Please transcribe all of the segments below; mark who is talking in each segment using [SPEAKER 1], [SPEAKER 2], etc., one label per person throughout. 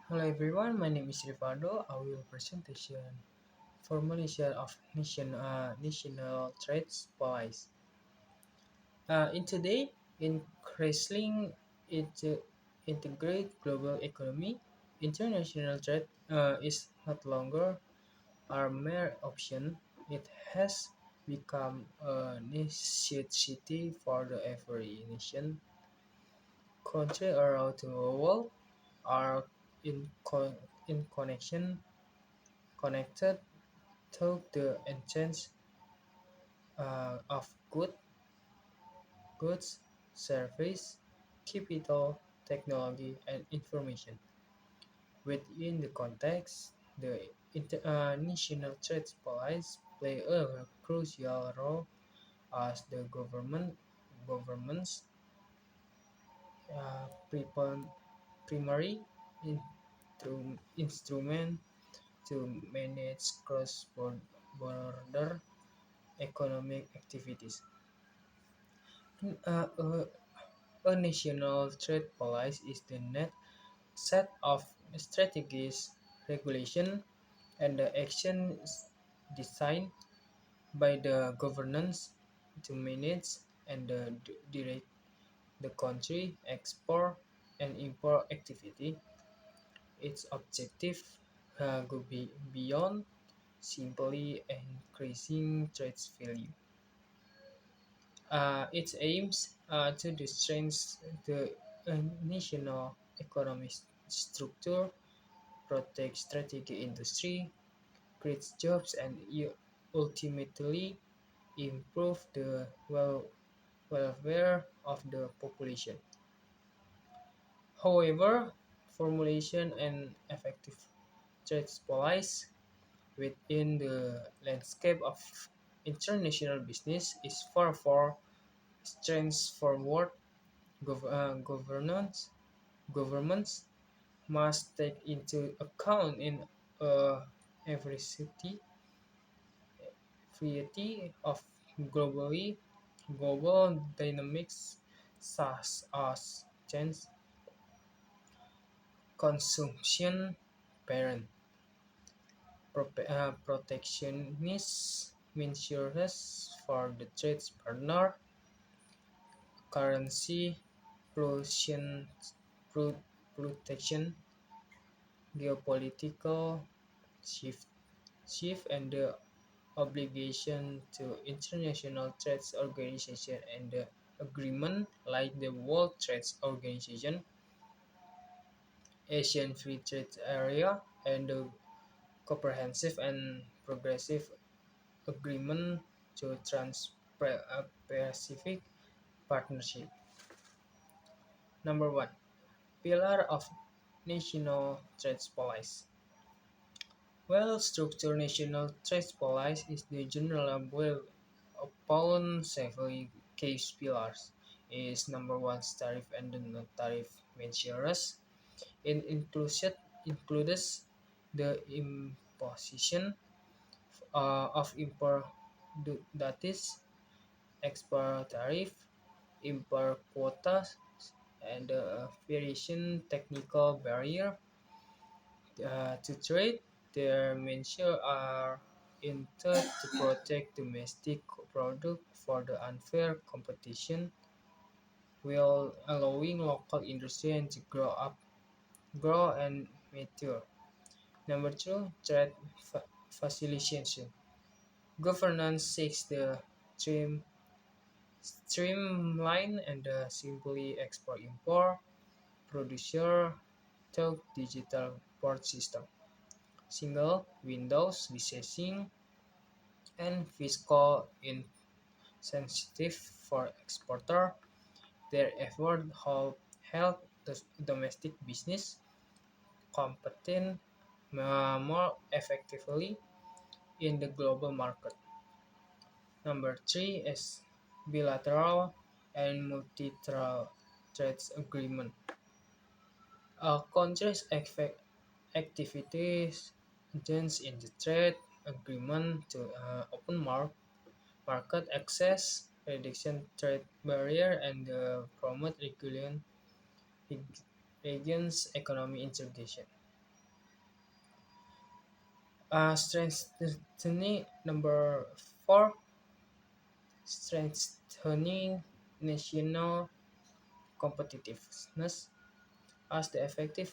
[SPEAKER 1] Hello everyone, my name is Rivaldo. I will presentation formulation of national trade policy. In today, increasing into integrate global economy, international trade is not longer a mere option. It has become a necessity for the every nation. Countries around the world are in connection connected through the exchange of goods, service, capital, technology, and information. Within the context, the international trade policies play a crucial role as the government's prepon- primary instrument to manage cross-border economic activities. Uh, uh, A national trade policy is the net set of strategies, regulation, and the actions designed by the governance to manage and direct the country export and import activity. Its objective go beyond simply increasing trade value. It aims to strengthen the national economic structure, protect strategic industry, create jobs, and ultimately improve the welfare of the population. However, formulation and effective trade policy within the landscape of international business is far from straightforward. Governments must take into account in a diversity variety of global dynamics such as change, consumption pattern, protectionist measures for the trade partner, currency fluctuation, fluctuation, geopolitical shift and the obligation to international trade organization and the agreement like the World Trade Organization, Asian Free Trade Area, and the Comprehensive and Progressive Agreement to Trans-Pacific Partnership. Number one, pillar of national trade policy. Well-structured national trade policy is the general well upon several key pillars. Is number one tariff and the non-tariff measures. It includes the imposition of import duties, export tariff, import quotas, and variation technical barrier to trade. Their measures are intended to protect domestic product for the unfair competition while allowing local industry to grow and mature. Number two, trade facilitation. Governance seeks the stream, streamline and simply export-import producer through digital port system, single windows licensing, and fiscal incentive for exporter. Their effort help the domestic business compete more effectively in the global market. Number three is bilateral and multilateral trade agreement. Countries activities engage in the trade agreement to open market access, reduction trade barrier, and promote regions economic integration. Strengthening number four, strengthening national competitiveness as the effective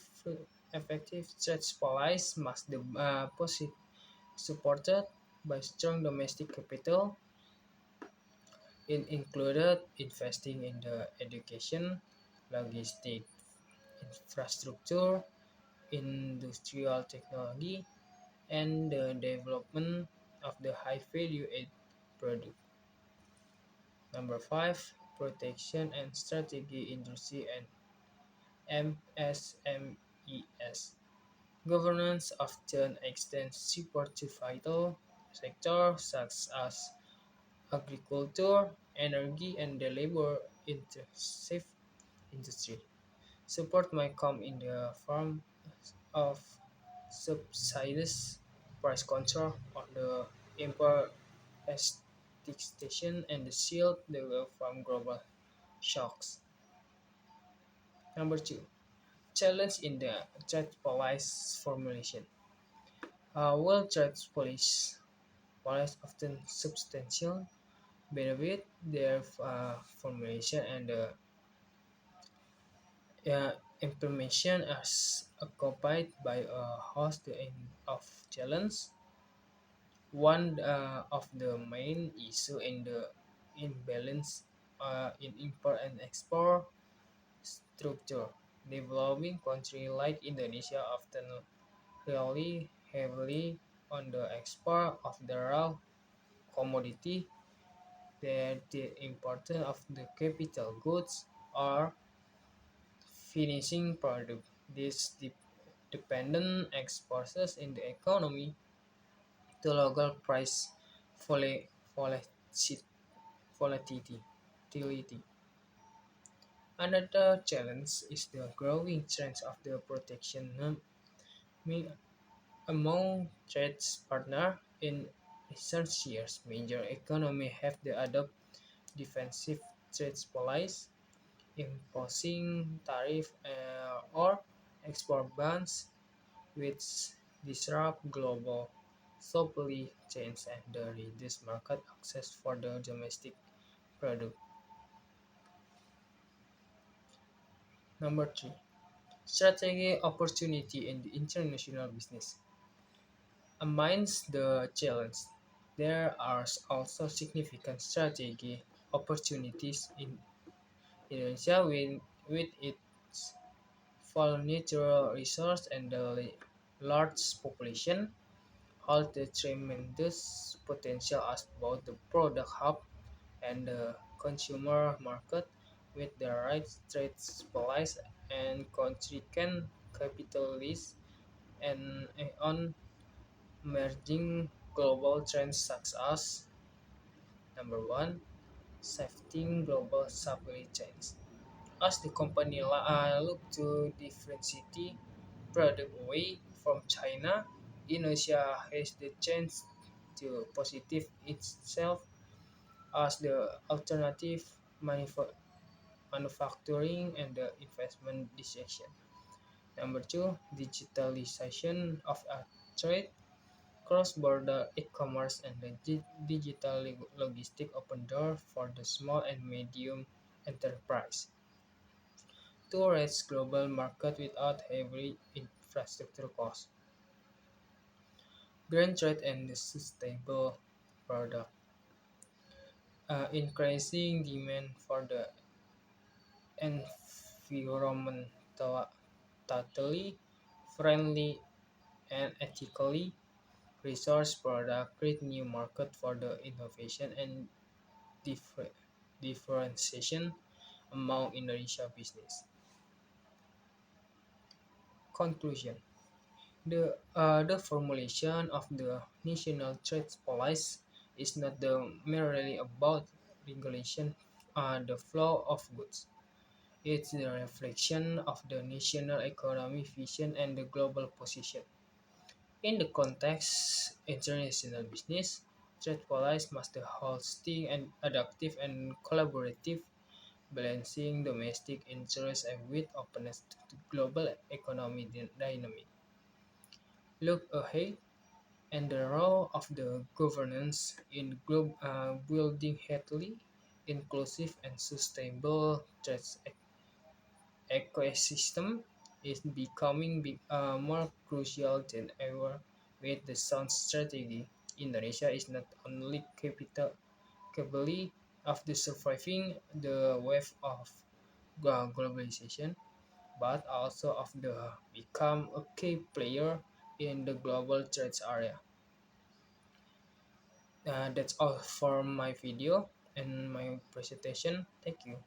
[SPEAKER 1] trade policy must be supported by strong domestic capital. It included investing in the education, logistic infrastructure, industrial technology, and the development of the high value added product. Number five, protection and strategy industry and MSMES. Governance often extends support to vital sectors such as agriculture, energy, and the labor-intensive industry. Support might come in the form of subsidies, price control on the import station and the shield the world from global shocks. Number two, challenge in the trade policy formulation. World trade policy often substantial benefit their formulation and implementation as accompanied by a host of challenges. One of the main issue in the imbalance in import and export structure. Developing countries like Indonesia often rely heavily on the export of the raw commodity that the importance of the capital goods or finishing product. This dependent exposes in the economy to local price volatility. volatility. Another challenge is the growing trend of the protectionism among trade partners in recent years. Major economies have adopted defensive trade policies, imposing tariff or export bans, which disrupt global supply chains and reduce market access for the domestic product. Number three, strategy opportunity in the international business. Amidst the challenges, there are also significant strategy opportunities in Indonesia with its full natural resource and the large population hold the tremendous potential as both the product hub and the consumer market. With the right trade policy and country can capitalize and on emerging global trends such as number one, shifting global supply chains. As the company look to differentiate product away from China, Indonesia has the chance to positive itself as the alternative manufacturing and the investment decision. Number two, digitalization of a trade. Cross-border e-commerce and the digital logistics open doors for the small and medium enterprise to reach global market without heavy infrastructure costs. Green trade and the sustainable product. Increasing demand for the environmentally friendly and ethically resource product create new market for the innovation and differ- differentiation among Indonesia business. Conclusion. The formulation of the national trade policy is not merely about regulation the flow of goods. It's the reflection of the national economic vision and the global position. In the context international business, trade policy must be holistic and adaptive and collaborative, balancing domestic interests and with openness to global economic dynamic. Look ahead. and the role of the governance in building healthy, inclusive, and sustainable trade ecosystem is becoming more crucial than ever. With the sound strategy, Indonesia is not only capable of the surviving the wave of globalization, but also of the become a key player in the global trade area. That's all for my video and my presentation. Thank you.